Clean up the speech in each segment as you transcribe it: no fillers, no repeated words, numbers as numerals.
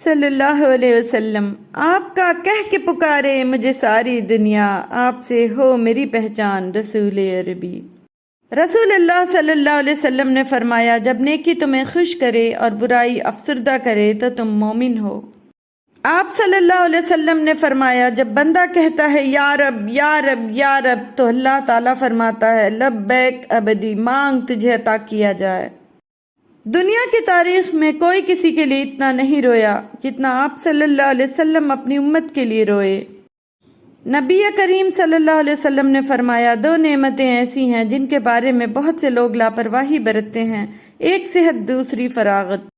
صلی اللہ علیہ وسلم، آپ کا کہہ کے پکارے مجھے ساری دنیا، آپ سے ہو میری پہچان رسول عربی۔ رسول اللہ صلی اللہ علیہ وسلم نے فرمایا، جب نیکی تمہیں خوش کرے اور برائی افسردہ کرے تو تم مومن ہو۔ آپ صلی اللہ علیہ وسلم نے فرمایا، جب بندہ کہتا ہے یا رب یا رب یا رب تو اللہ تعالیٰ فرماتا ہے لبیک عبدی، مانگ تجھے عطا کیا جائے۔ دنیا کی تاریخ میں کوئی کسی کے لیے اتنا نہیں رویا جتنا آپ صلی اللہ علیہ وسلم اپنی امت کے لیے روئے۔ نبی کریم صلی اللہ علیہ وسلم نے فرمایا، دو نعمتیں ایسی ہیں جن کے بارے میں بہت سے لوگ لاپرواہی برتتے ہیں، ایک صحت دوسری فراغت۔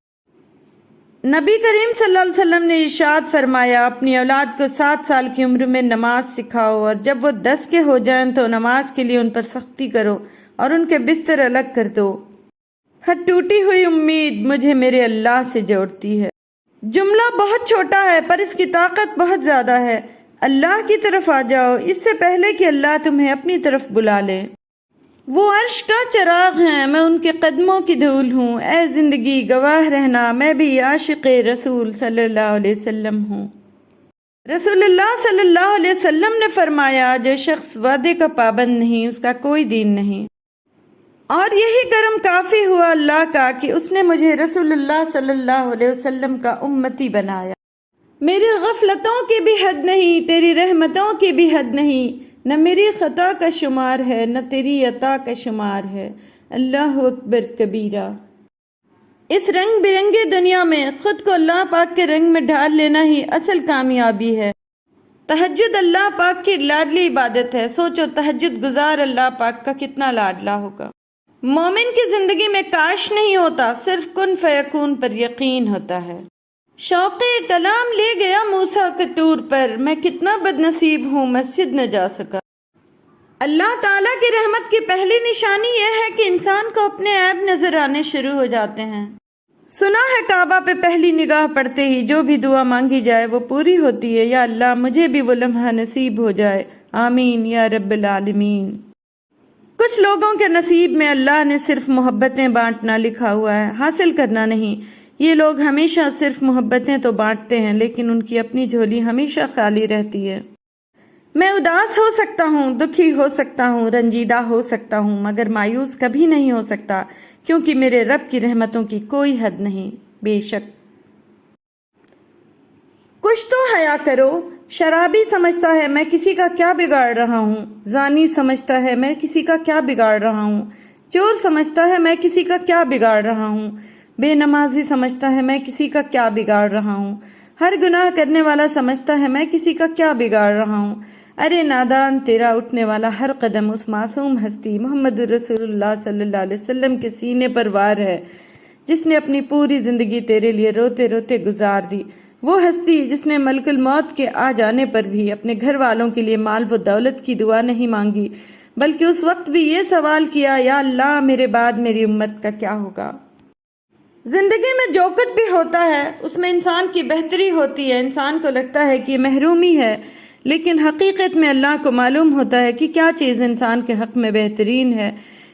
نبی کریم صلی اللہ علیہ وسلم نے ارشاد فرمایا، اپنی اولاد کو 7 سال کی عمر میں نماز سکھاؤ اور جب وہ 10 کے ہو جائیں تو نماز کے لیے ان پر سختی کرو اور ان کے بستر الگ کر دو۔ ہر ٹوٹی ہوئی امید مجھے میرے اللہ سے جوڑتی ہے۔ جملہ بہت چھوٹا ہے پر اس کی طاقت بہت زیادہ ہے۔ اللہ کی طرف آ جاؤ اس سے پہلے کہ اللہ تمہیں اپنی طرف بلا لے۔ وہ عرش کا چراغ ہیں، میں ان کے قدموں کی دھول ہوں، اے زندگی گواہ رہنا میں بھی عاشق رسول صلی اللہ علیہ وسلم ہوں۔ رسول اللہ صلی اللہ علیہ وسلم نے فرمایا، جو شخص وعدے کا پابند نہیں اس کا کوئی دین نہیں۔ اور یہی کرم کافی ہوا اللہ کا کہ اس نے مجھے رسول اللہ صلی اللہ علیہ وسلم کا امتی بنایا۔ میری غفلتوں کی بھی حد نہیں، تیری رحمتوں کی بھی حد نہیں، نہ میری خطا کا شمار ہے نہ تیری عطا کا شمار ہے۔ اللہ اکبر کبیرہ۔ اس رنگ برنگی دنیا میں خود کو اللہ پاک کے رنگ میں ڈھال لینا ہی اصل کامیابی ہے۔ تہجد اللہ پاک کی لاڈلی عبادت ہے، سوچو تہجد گزار اللہ پاک کا کتنا لاڈلا ہوگا۔ مومن کی زندگی میں کاش نہیں ہوتا، صرف کن فیکون پر یقین ہوتا ہے۔ شوق کلام لے گیا موسیٰ کے طور پر، میں کتنا بد نصیب ہوں مسجد نہ جا سکا۔ اللہ تعالیٰ کی رحمت کی پہلی نشانی یہ ہے کہ انسان کو اپنے عیب نظر آنے شروع ہو جاتے ہیں۔ سنا ہے کعبہ پہ پہلی نگاہ پڑتے ہی جو بھی دعا مانگی جائے وہ پوری ہوتی ہے۔ یا اللہ مجھے بھی وہ لمحہ نصیب ہو جائے، آمین یا رب العالمین۔ کچھ لوگوں کے نصیب میں اللہ نے صرف محبتیں بانٹنا لکھا ہوا ہے، حاصل کرنا نہیں۔ یہ لوگ ہمیشہ صرف محبتیں تو بانٹتے ہیں لیکن ان کی اپنی جھولی ہمیشہ خالی رہتی ہے۔ میں اداس ہو سکتا ہوں، دکھی ہو سکتا ہوں، رنجیدہ ہو سکتا ہوں، مگر مایوس کبھی نہیں ہو سکتا کیونکہ میرے رب کی رحمتوں کی کوئی حد نہیں۔ بے شک کچھ تو حیا کرو۔ شرابی سمجھتا ہے میں کسی کا کیا بگاڑ رہا ہوں، زانی سمجھتا ہے میں کسی کا کیا بگاڑ رہا ہوں، چور سمجھتا ہے میں کسی کا کیا بگاڑ رہا ہوں، بے نمازی سمجھتا ہے میں کسی کا کیا بگاڑ رہا ہوں، ہر گناہ کرنے والا سمجھتا ہے میں کسی کا کیا بگاڑ رہا ہوں۔ ارے نادان، تیرا اٹھنے والا ہر قدم اس معصوم ہستی محمد رسول اللہ صلی اللہ علیہ وسلم کے سینے پر وار ہے، جس نے اپنی پوری زندگی تیرے لیے روتے روتے گزار دی۔ وہ ہستی جس نے ملک الموت کے آ جانے پر بھی اپنے گھر والوں کے لیے مال و دولت کی دعا نہیں مانگی، بلکہ اس وقت بھی یہ سوال کیا، یا اللہ میرے بعد میری امت کا کیا ہوگا۔ زندگی میں جو کچھ بھی ہوتا ہے اس میں انسان کی بہتری ہوتی ہے۔ انسان کو لگتا ہے کہ یہ محرومی ہے، لیکن حقیقت میں اللہ کو معلوم ہوتا ہے کہ کیا چیز انسان کے حق میں بہترین ہے۔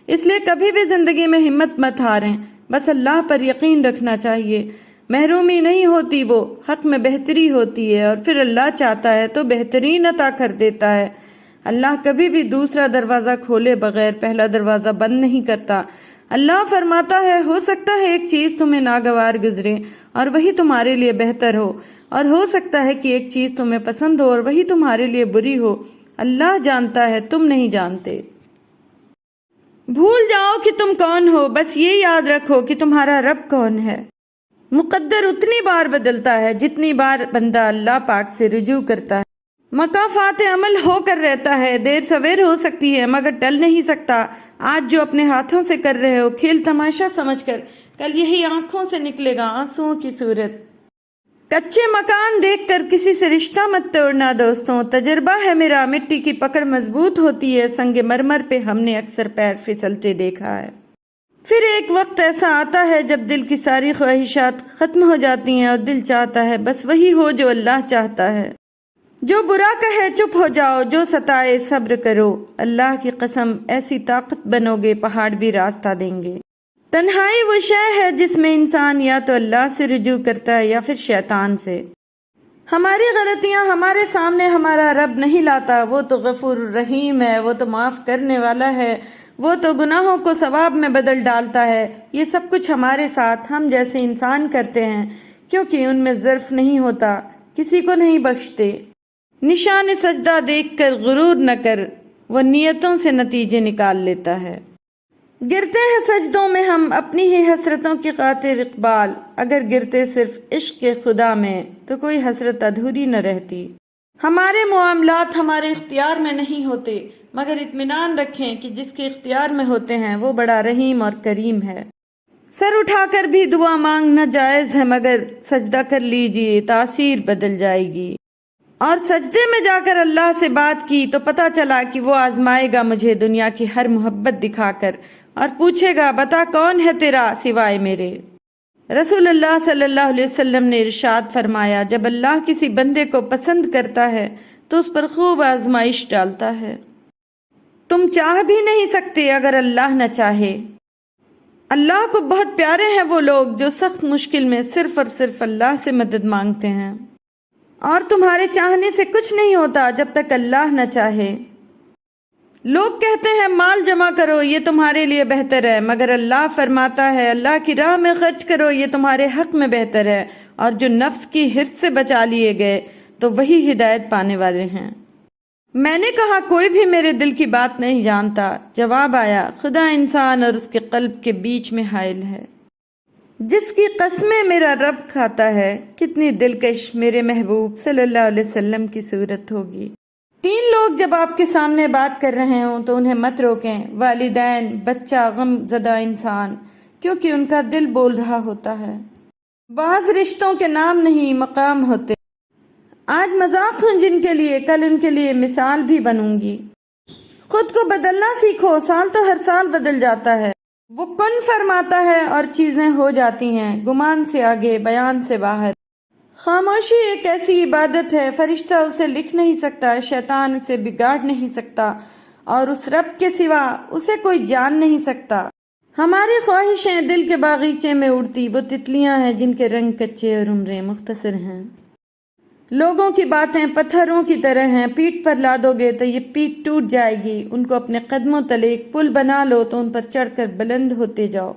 اس لیے کبھی بھی زندگی میں ہمت مت ہاریں، بس اللہ پر یقین رکھنا چاہیے۔ محرومی نہیں ہوتی، وہ حق میں بہتری ہوتی ہے، اور پھر اللہ چاہتا ہے تو بہترین عطا کر دیتا ہے۔ اللہ کبھی بھی دوسرا دروازہ کھولے بغیر پہلا دروازہ بند نہیں کرتا۔ اللہ فرماتا ہے، ہو سکتا ہے ایک چیز تمہیں ناگوار گزرے اور وہی تمہارے لیے بہتر ہو، اور ہو سکتا ہے کہ ایک چیز تمہیں پسند ہو اور وہی تمہارے لیے بری ہو۔ اللہ جانتا ہے، تم نہیں جانتے۔ بھول جاؤ کہ تم کون ہو، بس یہ یاد رکھو کہ تمہارا رب کون ہے۔ مقدر اتنی بار بدلتا ہے جتنی بار بندہ اللہ پاک سے رجوع کرتا ہے۔ مکافات عمل ہو کر رہتا ہے، دیر سویر ہو سکتی ہے مگر ٹل نہیں سکتا۔ آج جو اپنے ہاتھوں سے کر رہے ہو کھیل تماشا سمجھ کر، کل یہی آنکھوں سے نکلے گا آنسوؤں کی صورت۔ کچے مکان دیکھ کر کسی سے رشتہ مت توڑنا دوستوں، تجربہ ہے میرا، مٹی کی پکڑ مضبوط ہوتی ہے، سنگ مرمر پہ ہم نے اکثر پیر پھسلتے دیکھا ہے۔ پھر ایک وقت ایسا آتا ہے جب دل کی ساری خواہشات ختم ہو جاتی ہیں اور دل چاہتا ہے بس وہی ہو جو اللہ چاہتا ہے۔ جو برا کہے چپ ہو جاؤ، جو ستائے صبر کرو۔ اللہ کی قسم ایسی طاقت بنو گے پہاڑ بھی راستہ دیں گے۔ تنہائی وہ شے ہے جس میں انسان یا تو اللہ سے رجوع کرتا ہے یا پھر شیطان سے۔ ہماری غلطیاں ہمارے سامنے ہمارا رب نہیں لاتا، وہ تو غفور الرحیم ہے، وہ تو معاف کرنے والا ہے، وہ تو گناہوں کو ثواب میں بدل ڈالتا ہے۔ یہ سب کچھ ہمارے ساتھ ہم جیسے انسان کرتے ہیں، کیونکہ ان میں ظرف نہیں ہوتا، کسی کو نہیں بخشتے۔ نشان سجدہ دیکھ کر غرور نہ کر، وہ نیتوں سے نتیجے نکال لیتا ہے۔ گرتے ہیں سجدوں میں ہم اپنی ہی حسرتوں کی خاطر اقبال، اگر گرتے صرف عشق کے خدا میں تو کوئی حسرت ادھوری نہ رہتی۔ ہمارے معاملات ہمارے اختیار میں نہیں ہوتے، مگر اطمینان رکھیں کہ جس کے اختیار میں ہوتے ہیں وہ بڑا رحیم اور کریم ہے۔ سر اٹھا کر بھی دعا مانگنا جائز ہے، مگر سجدہ کر لیجئے، تاثیر بدل جائے گی۔ اور سجدے میں جا کر اللہ سے بات کی تو پتہ چلا کہ وہ آزمائے گا مجھے دنیا کی ہر محبت دکھا کر، اور پوچھے گا بتا کون ہے تیرا سوائے میرے۔ رسول اللہ صلی اللہ علیہ وسلم نے ارشاد فرمایا، جب اللہ کسی بندے کو پسند کرتا ہے تو اس پر خوب آزمائش ڈالتا ہے۔ تم چاہ بھی نہیں سکتے اگر اللہ نہ چاہے۔ اللہ کو بہت پیارے ہیں وہ لوگ جو سخت مشکل میں صرف اور صرف اللہ سے مدد مانگتے ہیں، اور تمہارے چاہنے سے کچھ نہیں ہوتا جب تک اللہ نہ چاہے۔ لوگ کہتے ہیں مال جمع کرو، یہ تمہارے لیے بہتر ہے، مگر اللہ فرماتا ہے اللہ کی راہ میں خرچ کرو، یہ تمہارے حق میں بہتر ہے، اور جو نفس کی حرص سے بچا لیے گئے تو وہی ہدایت پانے والے ہیں۔ میں نے کہا کوئی بھی میرے دل کی بات نہیں جانتا۔ جواب آیا، خدا انسان اور اس کے قلب کے بیچ میں حائل ہے۔ جس کی قسمیں میرا رب کھاتا ہے، کتنی دلکش میرے محبوب صلی اللہ علیہ وسلم کی صورت ہوگی۔ 3 لوگ جب آپ کے سامنے بات کر رہے ہوں تو انہیں مت روکیں، والدین، بچہ، غم زدہ انسان، کیونکہ ان کا دل بول رہا ہوتا ہے۔ بعض رشتوں کے نام نہیں مقام ہوتے، آج مذاق ہوں جن کے لیے، کل ان کے لیے مثال بھی بنوں گی۔ خود کو بدلنا سیکھو، سال تو ہر سال بدل جاتا ہے۔ وہ کن فرماتا ہے اور چیزیں ہو جاتی ہیں، گمان سے آگے، بیان سے باہر۔ خاموشی ایک ایسی عبادت ہے، فرشتہ اسے لکھ نہیں سکتا، شیطان اسے بگاڑ نہیں سکتا، اور اس رب کے سوا اسے کوئی جان نہیں سکتا۔ ہماری خواہشیں دل کے باغیچے میں اڑتی وہ تتلیاں ہیں جن کے رنگ کچے اور عمریں مختصر ہیں۔ لوگوں کی باتیں پتھروں کی طرح ہیں، پیٹھ پر لادو گے تو یہ پیٹھ ٹوٹ جائے گی، ان کو اپنے قدموں تلے ایک پل بنا لو تو ان پر چڑھ کر بلند ہوتے جاؤ۔